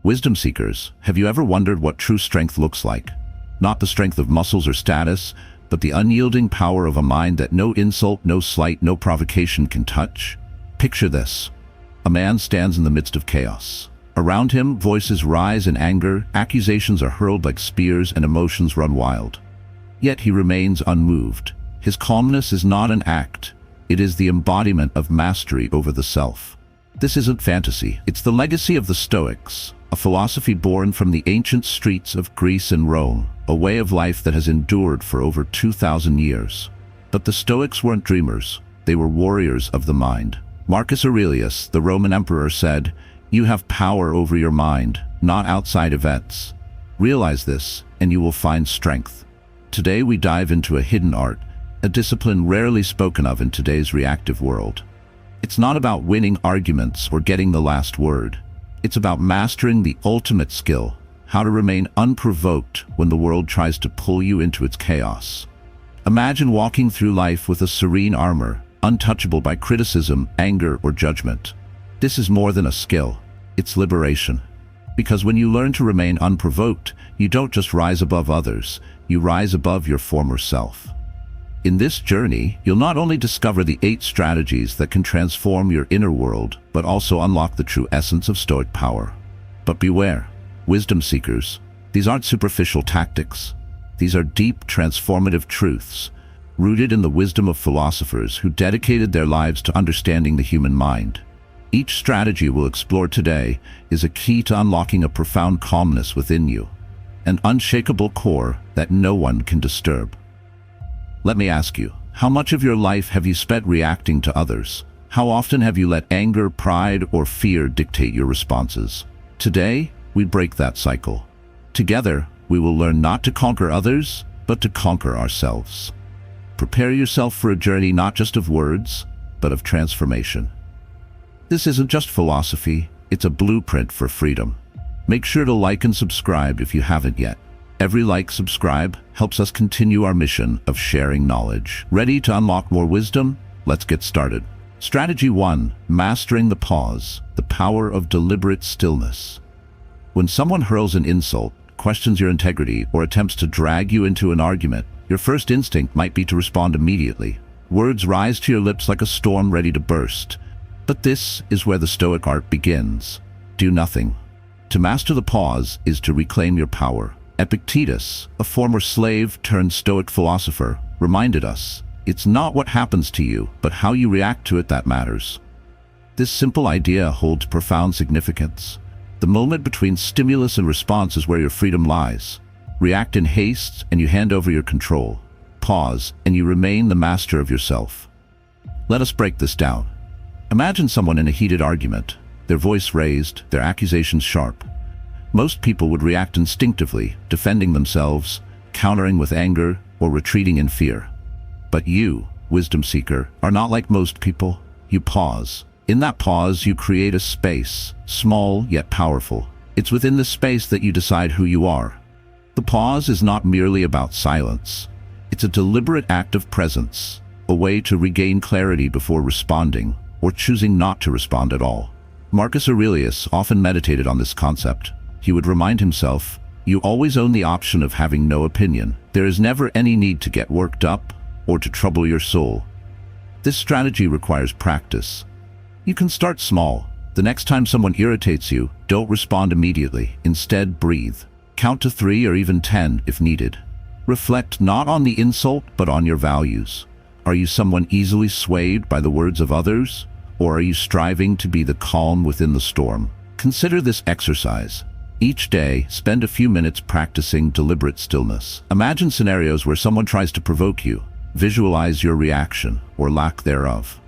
Wisdom seekers, have you ever wondered what true strength looks like? Not the strength of muscles or status, but the unyielding power of a mind that no insult, no slight, no provocation can touch? Picture this. A man stands in the midst of chaos. Around him, voices rise in anger, accusations are hurled like spears, and emotions run wild. Yet he remains unmoved. His calmness is not an act. It is the embodiment of mastery over the self. This isn't fantasy. It's the legacy of the Stoics, a philosophy born from the ancient streets of Greece and Rome, a way of life that has endured for over 2,000 years. But the Stoics weren't dreamers. They were warriors of the mind. Marcus Aurelius, the Roman emperor, said, "You have power over your mind, not outside events. Realize this, and you will find strength." Today we dive into a hidden art, a discipline rarely spoken of in today's reactive world. It's not about winning arguments or getting the last word. It's about mastering the ultimate skill, how to remain unprovoked when the world tries to pull you into its chaos. Imagine walking through life with a serene armor, untouchable by criticism, anger, or judgment. This is more than a skill. It's liberation. Because when you learn to remain unprovoked, you don't just rise above others, you rise above your former self. In this journey, you'll not only discover the 8 strategies that can transform your inner world, but also unlock the true essence of Stoic power. But beware, wisdom seekers, these aren't superficial tactics. These are deep, transformative truths, rooted in the wisdom of philosophers who dedicated their lives to understanding the human mind. Each strategy we'll explore today is a key to unlocking a profound calmness within you, an unshakable core that no one can disturb. Let me ask you, how much of your life have you spent reacting to others? How often have you let anger, pride, or fear dictate your responses? Today, we break that cycle. Together, we will learn not to conquer others, but to conquer ourselves. Prepare yourself for a journey not just of words, but of transformation. This isn't just philosophy, it's a blueprint for freedom. Make sure to like and subscribe if you haven't yet. Every like, subscribe helps us continue our mission of sharing knowledge. Ready to unlock more wisdom? Let's get started. Strategy 1. Mastering the pause, the power of deliberate stillness. When someone hurls an insult, questions your integrity, or attempts to drag you into an argument, your first instinct might be to respond immediately. Words rise to your lips like a storm ready to burst. But this is where the Stoic art begins. Do nothing. To master the pause is to reclaim your power. Epictetus, a former slave turned Stoic philosopher, reminded us, it's not what happens to you, but how you react to it that matters. This simple idea holds profound significance. The moment between stimulus and response is where your freedom lies. React in haste and you hand over your control. Pause and you remain the master of yourself. Let us break this down. Imagine someone in a heated argument, their voice raised, their accusations sharp. Most people would react instinctively, defending themselves, countering with anger, or retreating in fear. But you, wisdom seeker, are not like most people. You pause. In that pause, you create a space, small yet powerful. It's within this space that you decide who you are. The pause is not merely about silence. It's a deliberate act of presence, a way to regain clarity before responding, or choosing not to respond at all. Marcus Aurelius often meditated on this concept. He would remind himself, you always own the option of having no opinion. There is never any need to get worked up or to trouble your soul. This strategy requires practice. You can start small. The next time someone irritates you, don't respond immediately. Instead, breathe. Count to 3 or even 10 if needed. Reflect not on the insult, but on your values. Are you someone easily swayed by the words of others? Or are you striving to be the calm within the storm? Consider this exercise. Each day, spend a few minutes practicing deliberate stillness. Imagine scenarios where someone tries to provoke you. Visualize your reaction, or lack thereof.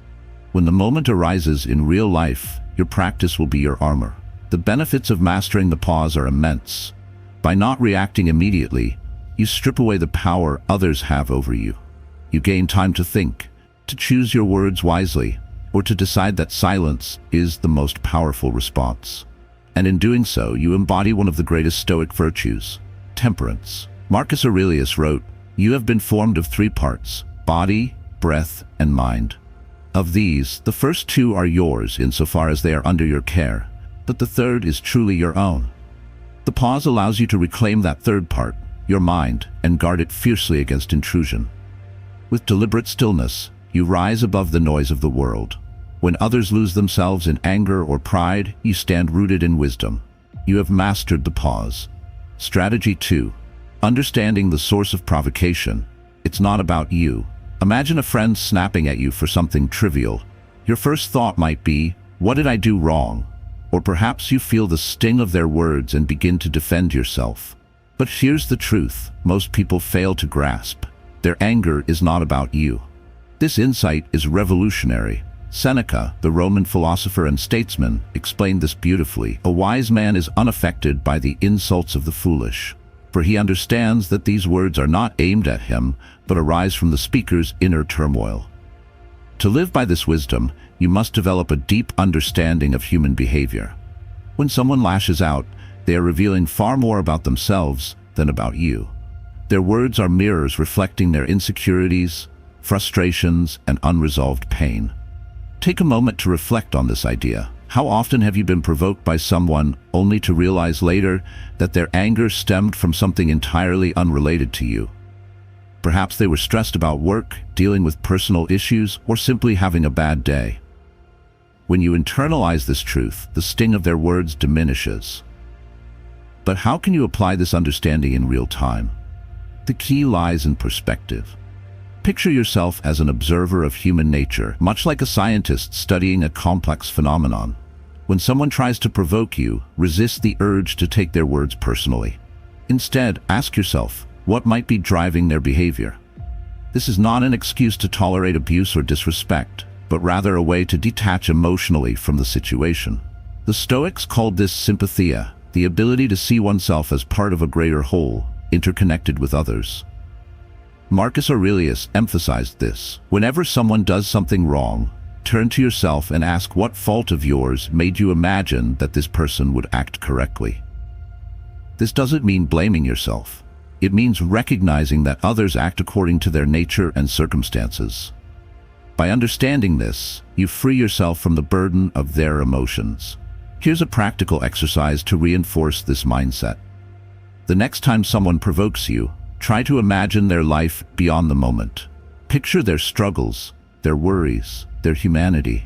When the moment arises in real life, your practice will be your armor. The benefits of mastering the pause are immense. By not reacting immediately, you strip away the power others have over you. You gain time to think, to choose your words wisely, or to decide that silence is the most powerful response. And in doing so, you embody one of the greatest Stoic virtues, temperance. Marcus Aurelius wrote, "You have been formed of 3 parts, body, breath, and mind. Of these, the first 2 are yours insofar as they are under your care, but the third is truly your own. The pause allows you to reclaim that third part, your mind, and guard it fiercely against intrusion. With deliberate stillness, you rise above the noise of the world. When others lose themselves in anger or pride, you stand rooted in wisdom. You have mastered the pause. Strategy 2. Understanding the source of provocation. It's not about you. Imagine a friend snapping at you for something trivial. Your first thought might be, "What did I do wrong?" Or perhaps you feel the sting of their words and begin to defend yourself. But here's the truth most people fail to grasp. Their anger is not about you. This insight is revolutionary. Seneca, the Roman philosopher and statesman, explained this beautifully. A wise man is unaffected by the insults of the foolish, for he understands that these words are not aimed at him, but arise from the speaker's inner turmoil. To live by this wisdom, you must develop a deep understanding of human behavior. When someone lashes out, they are revealing far more about themselves than about you. Their words are mirrors reflecting their insecurities, frustrations, and unresolved pain. Take a moment to reflect on this idea. How often have you been provoked by someone only to realize later that their anger stemmed from something entirely unrelated to you? Perhaps they were stressed about work, dealing with personal issues, or simply having a bad day. When you internalize this truth, the sting of their words diminishes. But how can you apply this understanding in real time? The key lies in perspective. Picture yourself as an observer of human nature, much like a scientist studying a complex phenomenon. When someone tries to provoke you, resist the urge to take their words personally. Instead, ask yourself, what might be driving their behavior? This is not an excuse to tolerate abuse or disrespect, but rather a way to detach emotionally from the situation. The Stoics called this sympathia, the ability to see oneself as part of a greater whole, interconnected with others. Marcus Aurelius emphasized this. Whenever someone does something wrong, turn to yourself and ask what fault of yours made you imagine that this person would act correctly. This doesn't mean blaming yourself. It means recognizing that others act according to their nature and circumstances. By understanding this, you free yourself from the burden of their emotions. Here's a practical exercise to reinforce this mindset. The next time someone provokes you, try to imagine their life beyond the moment. Picture their struggles, their worries, their humanity.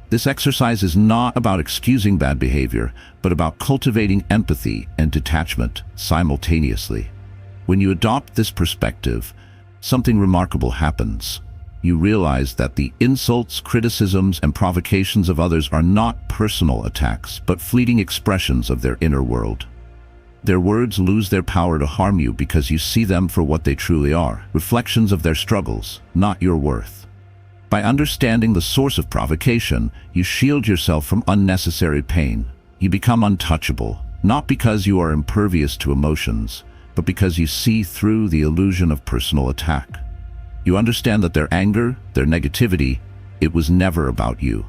This exercise is not about excusing bad behavior, but about cultivating empathy and detachment simultaneously. When you adopt this perspective, something remarkable happens. You realize that the insults, criticisms, and provocations of others are not personal attacks, but fleeting expressions of their inner world. Their words lose their power to harm you because you see them for what they truly are, reflections of their struggles, not your worth. By understanding the source of provocation, you shield yourself from unnecessary pain. You become untouchable, not because you are impervious to emotions, but because you see through the illusion of personal attack. You understand that their anger, their negativity, it was never about you.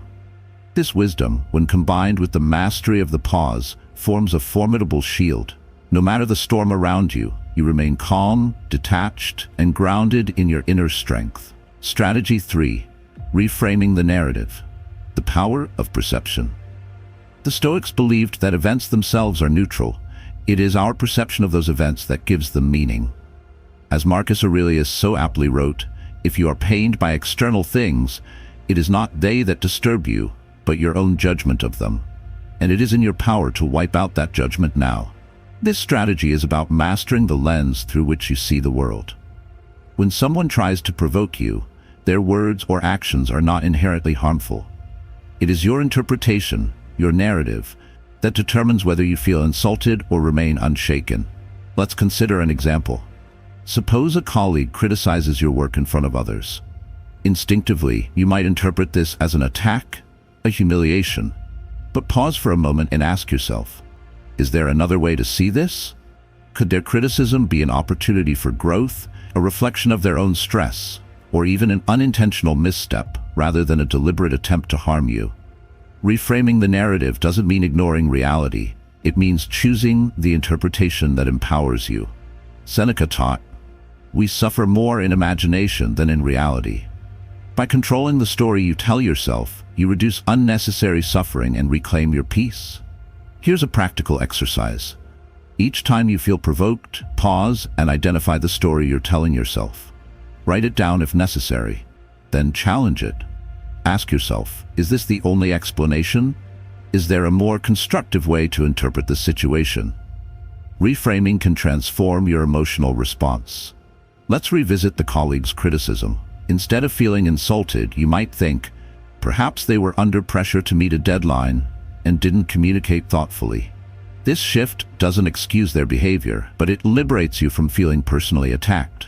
This wisdom, when combined with the mastery of the pause, forms a formidable shield. No matter the storm around you, you remain calm, detached, and grounded in your inner strength. Strategy 3. Reframing the narrative. The power of perception. The Stoics believed that events themselves are neutral. It is our perception of those events that gives them meaning. As Marcus Aurelius so aptly wrote, if you are pained by external things, it is not they that disturb you, but your own judgment of them. And it is in your power to wipe out that judgment now. This strategy is about mastering the lens through which you see the world. When someone tries to provoke you, their words or actions are not inherently harmful. It is your interpretation, your narrative, that determines whether you feel insulted or remain unshaken. Let's consider an example. Suppose a colleague criticizes your work in front of others. Instinctively, you might interpret this as an attack, a humiliation. But pause for a moment and ask yourself, is there another way to see this? Could their criticism be an opportunity for growth, a reflection of their own stress, or even an unintentional misstep rather than a deliberate attempt to harm you? Reframing the narrative doesn't mean ignoring reality. It means choosing the interpretation that empowers you. Seneca taught, we suffer more in imagination than in reality. By controlling the story you tell yourself, you reduce unnecessary suffering and reclaim your peace. Here's a practical exercise. Each time you feel provoked, pause and identify the story you're telling yourself. Write it down if necessary. Then challenge it. Ask yourself, is this the only explanation? Is there a more constructive way to interpret the situation? Reframing can transform your emotional response. Let's revisit the colleague's criticism. Instead of feeling insulted, you might think, perhaps they were under pressure to meet a deadline and didn't communicate thoughtfully. This shift doesn't excuse their behavior, but it liberates you from feeling personally attacked.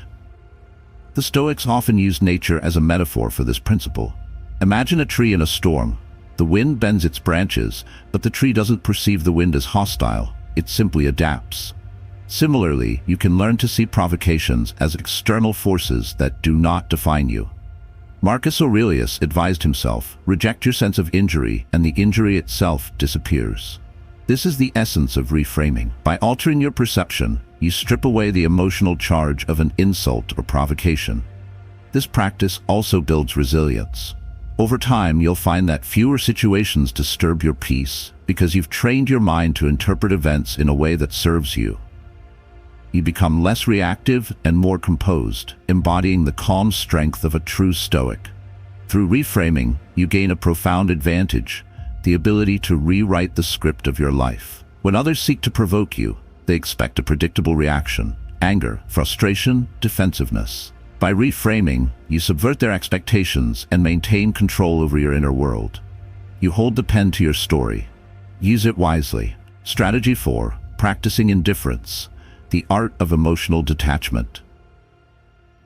The Stoics often use nature as a metaphor for this principle. Imagine a tree in a storm. The wind bends its branches, but the tree doesn't perceive the wind as hostile. It simply adapts. Similarly, you can learn to see provocations as external forces that do not define you. Marcus Aurelius advised himself, reject your sense of injury and the injury itself disappears. This is the essence of reframing. By altering your perception, you strip away the emotional charge of an insult or provocation. This practice also builds resilience. Over time, you'll find that fewer situations disturb your peace because you've trained your mind to interpret events in a way that serves you. You become less reactive and more composed, embodying the calm strength of a true Stoic. Through reframing, you gain a profound advantage, the ability to rewrite the script of your life. When others seek to provoke you, they expect a predictable reaction: anger, frustration, defensiveness. By reframing, you subvert their expectations and maintain control over your inner world. You hold the pen to your story. Use it wisely. Strategy 4. Practicing indifference, the art of emotional detachment.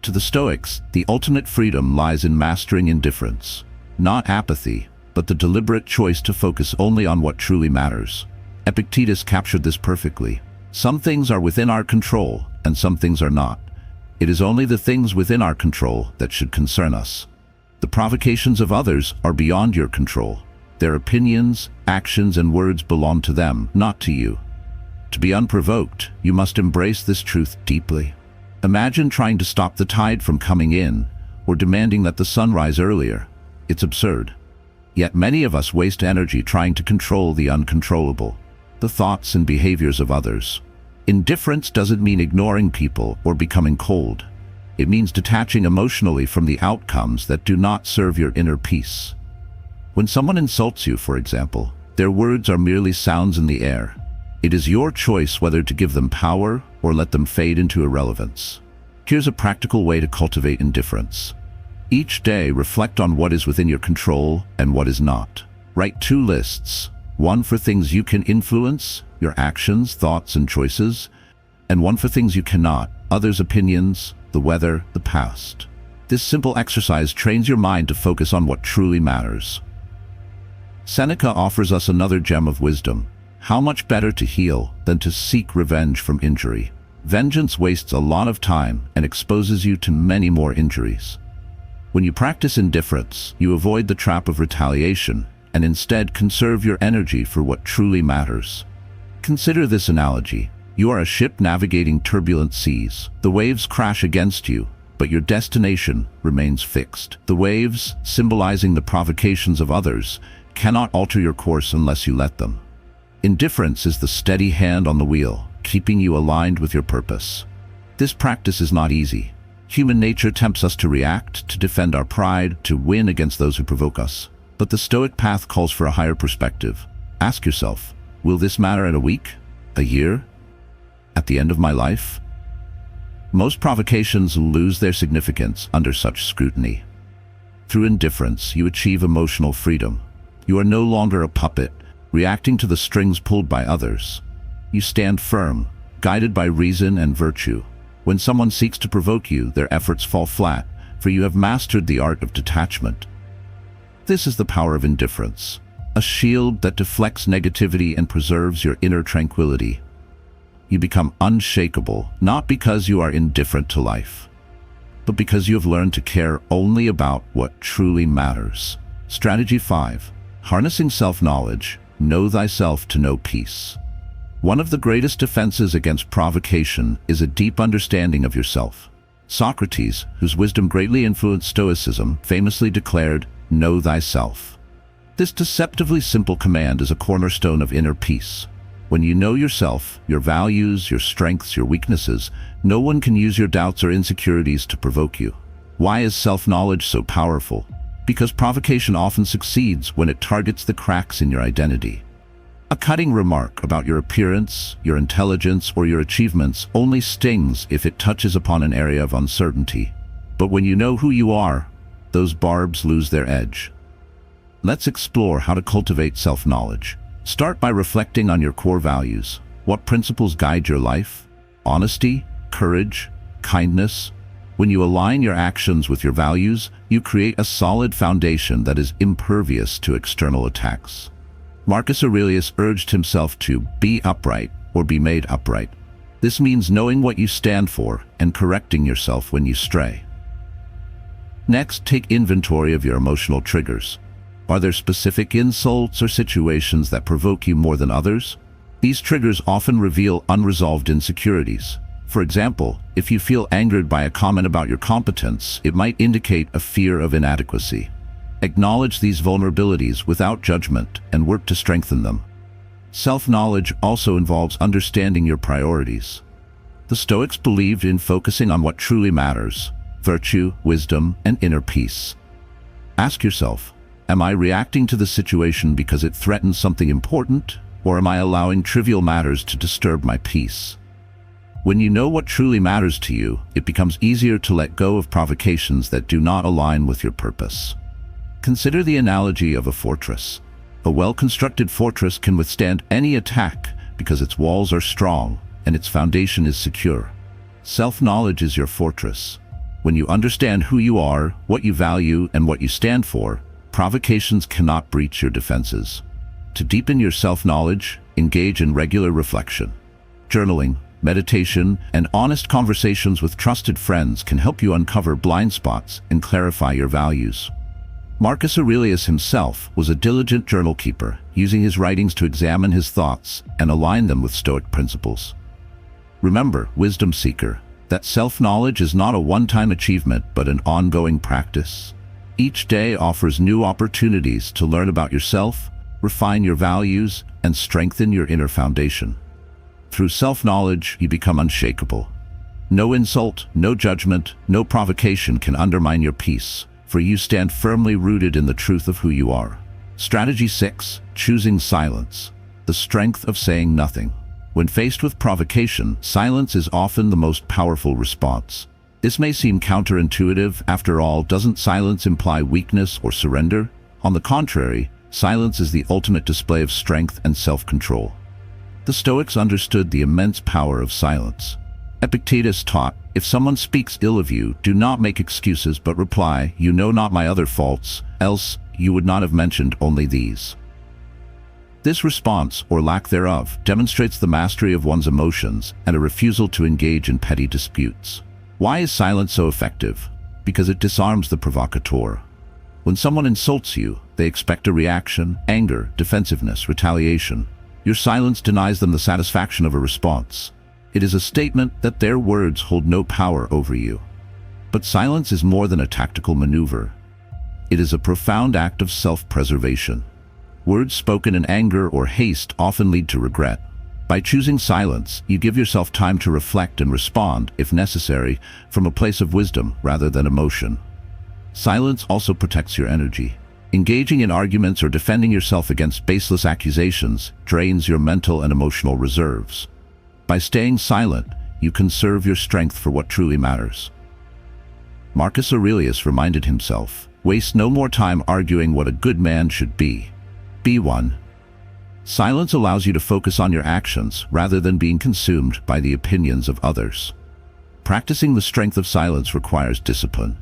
To the Stoics, the ultimate freedom lies in mastering indifference, not apathy, but the deliberate choice to focus only on what truly matters. Epictetus captured this perfectly. Some things are within our control, and some things are not. It is only the things within our control that should concern us. The provocations of others are beyond your control. Their opinions, actions, and words belong to them, not to you. To be unprovoked, you must embrace this truth deeply. Imagine trying to stop the tide from coming in, or demanding that the sun rise earlier. It's absurd. Yet many of us waste energy trying to control the uncontrollable, the thoughts and behaviors of others. Indifference doesn't mean ignoring people or becoming cold. It means detaching emotionally from the outcomes that do not serve your inner peace. When someone insults you, for example, their words are merely sounds in the air. It is your choice whether to give them power or let them fade into irrelevance. Here's a practical way to cultivate indifference. Each day, reflect on what is within your control and what is not. Write 2 lists, one for things you can influence, your actions, thoughts, and choices, and one for things you cannot, others' opinions, the weather, the past. This simple exercise trains your mind to focus on what truly matters. Seneca offers us another gem of wisdom. How much better to heal than to seek revenge from injury? Vengeance wastes a lot of time and exposes you to many more injuries. When you practice indifference, you avoid the trap of retaliation and instead conserve your energy for what truly matters. Consider this analogy. You are a ship navigating turbulent seas. The waves crash against you, but your destination remains fixed. The waves, symbolizing the provocations of others, cannot alter your course unless you let them. Indifference is the steady hand on the wheel, keeping you aligned with your purpose. This practice is not easy. Human nature tempts us to react, to defend our pride, to win against those who provoke us. But the Stoic path calls for a higher perspective. Ask yourself, will this matter in a week, a year, at the end of my life? Most provocations lose their significance under such scrutiny. Through indifference, you achieve emotional freedom. You are no longer a puppet, reacting to the strings pulled by others. You stand firm, guided by reason and virtue. When someone seeks to provoke you, their efforts fall flat, for you have mastered the art of detachment. This is the power of indifference, a shield that deflects negativity and preserves your inner tranquility. You become unshakable, not because you are indifferent to life, but because you have learned to care only about what truly matters. Strategy 5. Harnessing self-knowledge. Know thyself to know peace. One of the greatest defenses against provocation is a deep understanding of yourself. Socrates, whose wisdom greatly influenced Stoicism, famously declared, "Know thyself." This deceptively simple command is a cornerstone of inner peace. When you know yourself, your values, your strengths, your weaknesses, no one can use your doubts or insecurities to provoke you. Why is self-knowledge so powerful? Because provocation often succeeds when it targets the cracks in your identity. A cutting remark about your appearance, your intelligence, or your achievements only stings if it touches upon an area of uncertainty. But when you know who you are, those barbs lose their edge. Let's explore how to cultivate self-knowledge. Start by reflecting on your core values. What principles guide your life? Honesty, courage, kindness. When you align your actions with your values, you create a solid foundation that is impervious to external attacks. Marcus Aurelius urged himself to be upright or be made upright. This means knowing what you stand for and correcting yourself when you stray. Next, take inventory of your emotional triggers. Are there specific insults or situations that provoke you more than others? These triggers often reveal unresolved insecurities. For example, if you feel angered by a comment about your competence, it might indicate a fear of inadequacy. Acknowledge these vulnerabilities without judgment and work to strengthen them. Self-knowledge also involves understanding your priorities. The Stoics believed in focusing on what truly matters: virtue, wisdom, and inner peace. Ask yourself, am I reacting to the situation because it threatens something important, or am I allowing trivial matters to disturb my peace? When you know what truly matters to you, it becomes easier to let go of provocations that do not align with your purpose. Consider the analogy of a fortress. A well-constructed fortress can withstand any attack because its walls are strong and its foundation is secure. Self-knowledge is your fortress. When you understand who you are, what you value, and what you stand for, provocations cannot breach your defenses. To deepen your self-knowledge, engage in regular reflection. Journaling, meditation, and honest conversations with trusted friends can help you uncover blind spots and clarify your values. Marcus Aurelius himself was a diligent journal keeper, using his writings to examine his thoughts and align them with Stoic principles. Remember, wisdom seeker, that self-knowledge is not a one-time achievement but an ongoing practice. Each day offers new opportunities to learn about yourself, refine your values, and strengthen your inner foundation. Through self-knowledge, you become unshakable. No insult, no judgment, no provocation can undermine your peace, for you stand firmly rooted in the truth of who you are. Strategy 6. Choosing silence. The strength of saying nothing. When faced with provocation, silence is often the most powerful response. This may seem counterintuitive. After all, doesn't silence imply weakness or surrender? On the contrary, silence is the ultimate display of strength and self-control. The Stoics understood the immense power of silence. Epictetus taught, if someone speaks ill of you, do not make excuses but reply, you know not my other faults, else you would not have mentioned only these. This response, or lack thereof, demonstrates the mastery of one's emotions and a refusal to engage in petty disputes. Why is silence so effective? Because it disarms the provocateur. When someone insults you, they expect a reaction: anger, defensiveness, retaliation. Your silence denies them the satisfaction of a response. It is a statement that their words hold no power over you. But silence is more than a tactical maneuver. It is a profound act of self-preservation. Words spoken in anger or haste often lead to regret. By choosing silence, you give yourself time to reflect and respond, if necessary, from a place of wisdom rather than emotion. Silence also protects your energy. Engaging in arguments or defending yourself against baseless accusations drains your mental and emotional reserves. By staying silent, you conserve your strength for what truly matters. Marcus Aurelius reminded himself, waste no more time arguing what a good man should be. Be one. Silence allows you to focus on your actions rather than being consumed by the opinions of others. Practicing the strength of silence requires discipline.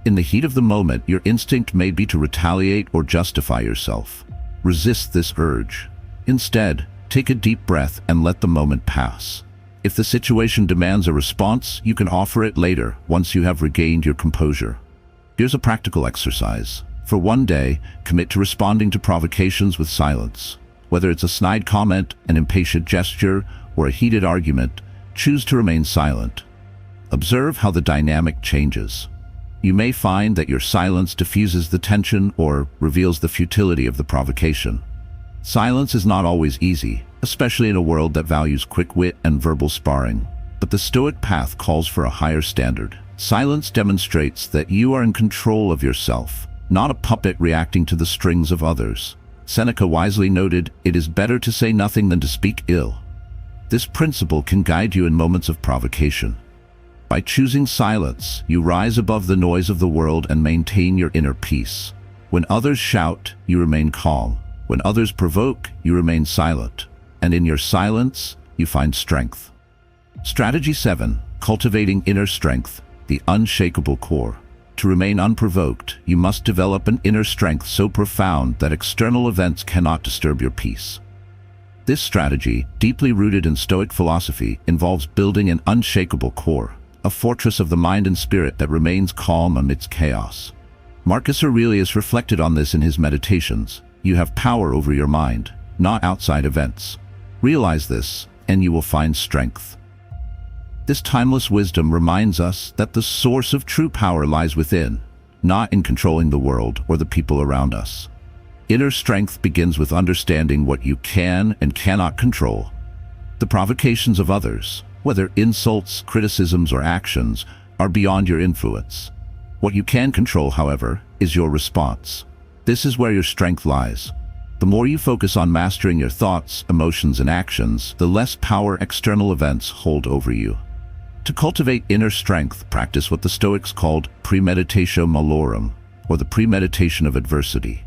In the heat of the moment, your instinct may be to retaliate or justify yourself. Resist this urge. Instead, take a deep breath and let the moment pass. If the situation demands a response, you can offer it later, once you have regained your composure. Here's a practical exercise. For one day, commit to responding to provocations with silence. Whether it's a snide comment, an impatient gesture, or a heated argument, choose to remain silent. Observe how the dynamic changes. You may find that your silence diffuses the tension or reveals the futility of the provocation. Silence is not always easy, especially in a world that values quick wit and verbal sparring. But the Stoic path calls for a higher standard. Silence demonstrates that you are in control of yourself, not a puppet reacting to the strings of others. Seneca wisely noted, "It is better to say nothing than to speak ill." This principle can guide you in moments of provocation. By choosing silence, you rise above the noise of the world and maintain your inner peace. When others shout, you remain calm. When others provoke, you remain silent. And in your silence, you find strength. Strategy 7. Cultivating inner strength, the unshakable core. To remain unprovoked, you must develop an inner strength so profound that external events cannot disturb your peace. This strategy, deeply rooted in Stoic philosophy, involves building an unshakable core, a fortress of the mind and spirit that remains calm amidst chaos. Marcus Aurelius reflected on this in his Meditations. You have power over your mind, not outside events. Realize this, and you will find strength. This timeless wisdom reminds us that the source of true power lies within, not in controlling the world or the people around us. Inner strength begins with understanding what you can and cannot control. The provocations of others, whether insults, criticisms, or actions, are beyond your influence. What you can control, however, is your response. This is where your strength lies. The more you focus on mastering your thoughts, emotions, and actions, the less power external events hold over you. To cultivate inner strength, practice what the Stoics called premeditatio malorum, or the premeditation of adversity.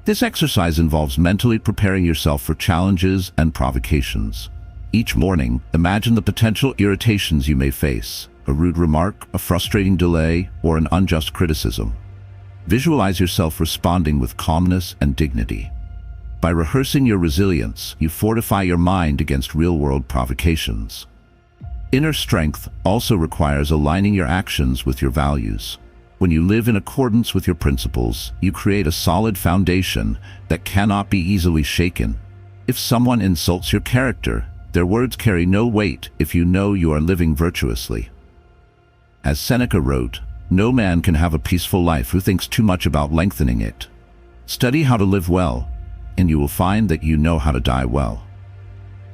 This exercise involves mentally preparing yourself for challenges and provocations. Each morning, imagine the potential irritations you may face: a rude remark, a frustrating delay, or an unjust criticism. Visualize yourself responding with calmness and dignity. By rehearsing your resilience, you fortify your mind against real-world provocations. Inner strength also requires aligning your actions with your values. When you live in accordance with your principles, you create a solid foundation that cannot be easily shaken. If someone insults your character, their words carry no weight if you know you are living virtuously. As Seneca wrote, "No man can have a peaceful life who thinks too much about lengthening it." Study how to live well, and you will find that you know how to die well.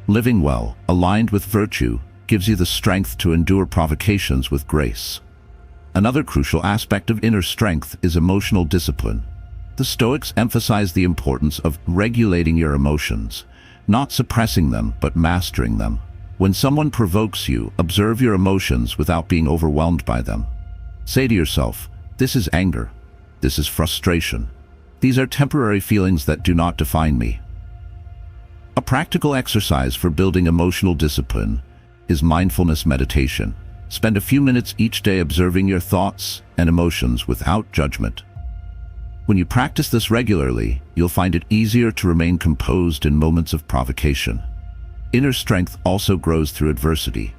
Living well, aligned with virtue, gives you the strength to endure provocations with grace. Another crucial aspect of inner strength is emotional discipline. The Stoics emphasize the importance of regulating your emotions, not suppressing them, but mastering them. When someone provokes you, observe your emotions without being overwhelmed by them. Say to yourself, "This is anger. This is frustration. These are temporary feelings that do not define me." A practical exercise for building emotional discipline is mindfulness meditation. Spend a few minutes each day observing your thoughts and emotions without judgment. When you practice this regularly, you'll find it easier to remain composed in moments of provocation. Inner strength also grows through adversity.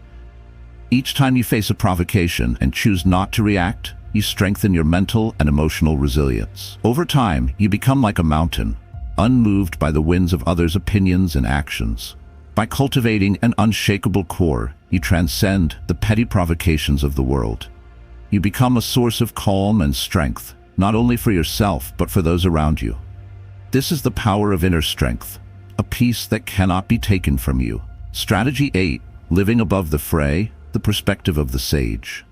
Each time you face a provocation and choose not to react, you strengthen your mental and emotional resilience. Over time, you become like a mountain, unmoved by the winds of others' opinions and actions. By cultivating an unshakable core, you transcend the petty provocations of the world. You become a source of calm and strength, not only for yourself, but for those around you. This is the power of inner strength, a peace that cannot be taken from you. Strategy 8. Living above the fray, the perspective of the sage.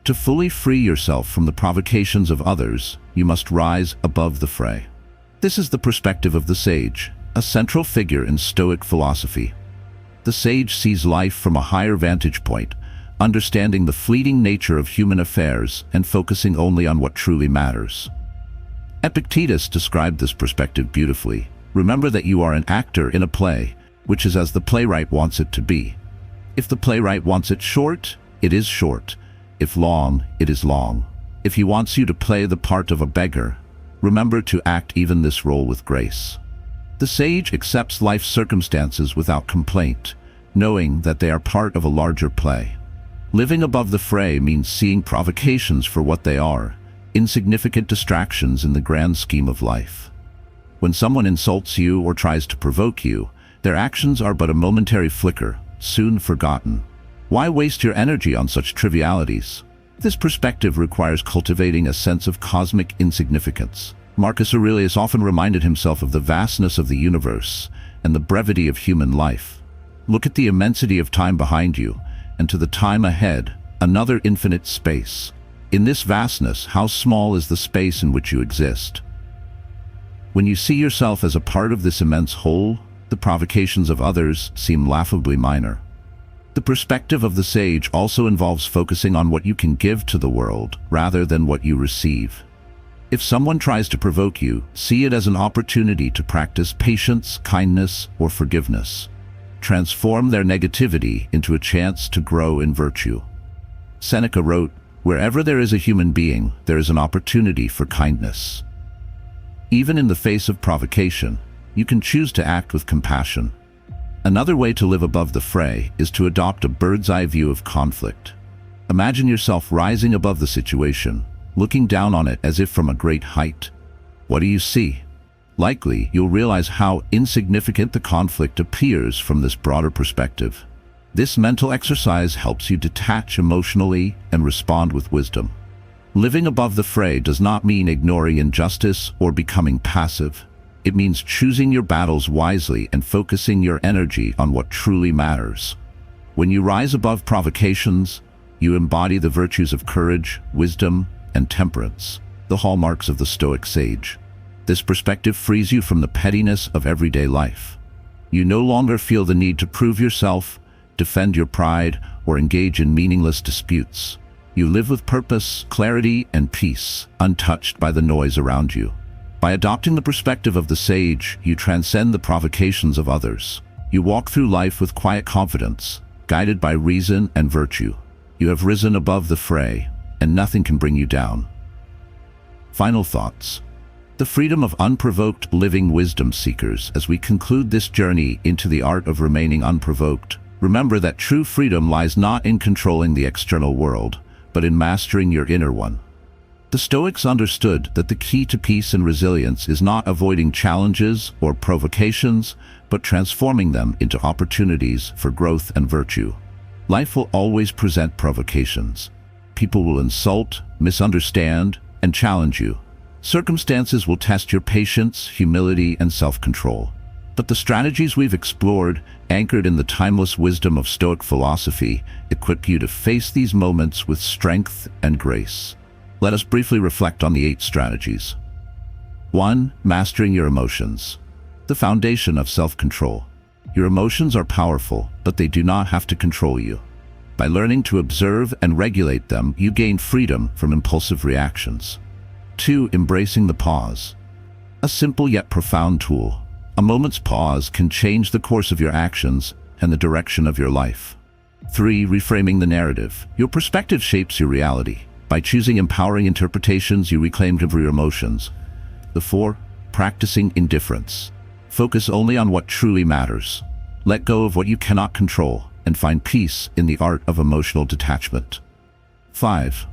To fully free yourself from the provocations of others, you must rise above the fray. This is the perspective of the sage, a central figure in Stoic philosophy. The sage sees life from a higher vantage point, understanding the fleeting nature of human affairs and focusing only on what truly matters. Epictetus described this perspective beautifully. Remember that you are an actor in a play, which is as the playwright wants it to be. If the playwright wants it short, it is short. If long, it is long. If he wants you to play the part of a beggar, remember to act even this role with grace. The sage accepts life's circumstances without complaint, knowing that they are part of a larger play. Living above the fray means seeing provocations for what they are, insignificant distractions in the grand scheme of life. When someone insults you or tries to provoke you, their actions are but a momentary flicker, soon forgotten. Why waste your energy on such trivialities? This perspective requires cultivating a sense of cosmic insignificance. Marcus Aurelius often reminded himself of the vastness of the universe and the brevity of human life. Look at the immensity of time behind you, and to the time ahead, another infinite space. In this vastness, how small is the space in which you exist? When you see yourself as a part of this immense whole, the provocations of others seem laughably minor. The perspective of the sage also involves focusing on what you can give to the world rather than what you receive. If someone tries to provoke you, see it as an opportunity to practice patience, kindness, or forgiveness. Transform their negativity into a chance to grow in virtue. Seneca wrote, "Wherever there is a human being, there is an opportunity for kindness." Even in the face of provocation, you can choose to act with compassion. Another way to live above the fray is to adopt a bird's-eye view of conflict. Imagine yourself rising above the situation, looking down on it as if from a great height. What do you see? Likely, you'll realize how insignificant the conflict appears from this broader perspective. This mental exercise helps you detach emotionally and respond with wisdom. Living above the fray does not mean ignoring injustice or becoming passive. It means choosing your battles wisely and focusing your energy on what truly matters. When you rise above provocations, you embody the virtues of courage, wisdom, and temperance, the hallmarks of the Stoic sage. This perspective frees you from the pettiness of everyday life. You no longer feel the need to prove yourself, defend your pride, or engage in meaningless disputes. You live with purpose, clarity, and peace, untouched by the noise around you. By adopting the perspective of the sage, you transcend the provocations of others. You walk through life with quiet confidence, guided by reason and virtue. You have risen above the fray, and nothing can bring you down. Final thoughts. The freedom of unprovoked living wisdom seekers. As we conclude this journey into the art of remaining unprovoked, remember that true freedom lies not in controlling the external world, but in mastering your inner one. The Stoics understood that the key to peace and resilience is not avoiding challenges or provocations, but transforming them into opportunities for growth and virtue. Life will always present provocations. People will insult, misunderstand, and challenge you. Circumstances will test your patience, humility, and self-control. But the strategies we've explored, anchored in the timeless wisdom of Stoic philosophy, equip you to face these moments with strength and grace. Let us briefly reflect on the 8 strategies. 1. Mastering your emotions. The foundation of self-control. Your emotions are powerful, but they do not have to control you. By learning to observe and regulate them, you gain freedom from impulsive reactions. 2. Embracing the pause. A simple yet profound tool. A moment's pause can change the course of your actions and the direction of your life. 3. Reframing the narrative. Your perspective shapes your reality. By choosing empowering interpretations, you reclaim your emotions. 4. Practicing indifference. Focus only on what truly matters. Let go of what you cannot control and find peace in the art of emotional detachment. 5.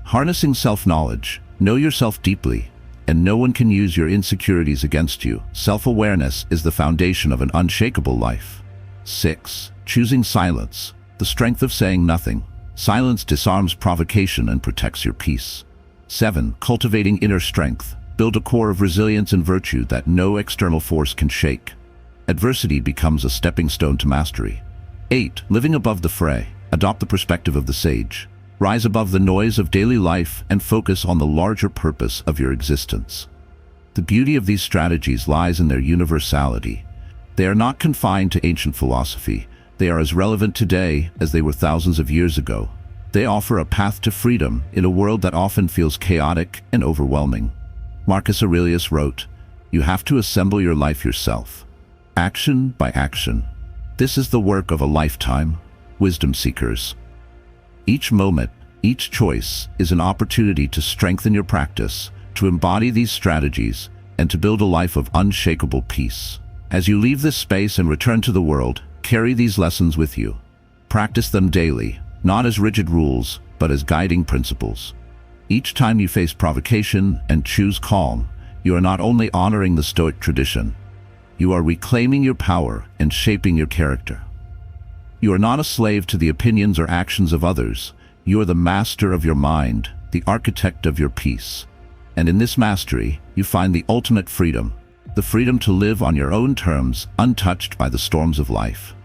Harnessing self-knowledge. Know yourself deeply, and no one can use your insecurities against you. Self-awareness is the foundation of an unshakable life. 6. Choosing silence. The strength of saying nothing. Silence disarms provocation and protects your peace. 7. Cultivating inner strength. Build a core of resilience and virtue that no external force can shake. Adversity becomes a stepping stone to mastery. 8. Living above the fray. Adopt the perspective of the sage. Rise above the noise of daily life and focus on the larger purpose of your existence. The beauty of these strategies lies in their universality. They are not confined to ancient philosophy. They are as relevant today as they were thousands of years ago. They offer a path to freedom in a world that often feels chaotic and overwhelming. Marcus Aurelius wrote, "You have to assemble your life yourself, action by action. This is the work of a lifetime, wisdom seekers." Each moment, each choice is an opportunity to strengthen your practice, to embody these strategies, and to build a life of unshakable peace. As you leave this space and return to the world, carry these lessons with you. Practice them daily, not as rigid rules, but as guiding principles. Each time you face provocation and choose calm, you are not only honoring the Stoic tradition, you are reclaiming your power and shaping your character. You are not a slave to the opinions or actions of others. You are the master of your mind, the architect of your peace. And in this mastery, you find the ultimate freedom, the freedom to live on your own terms, untouched by the storms of life.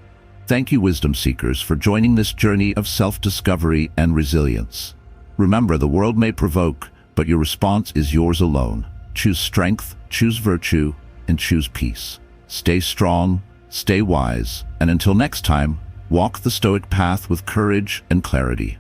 Thank you, wisdom seekers, for joining this journey of self-discovery and resilience. Remember, the world may provoke, but your response is yours alone. Choose strength, choose virtue, and choose peace. Stay strong, stay wise, and until next time, walk the Stoic path with courage and clarity.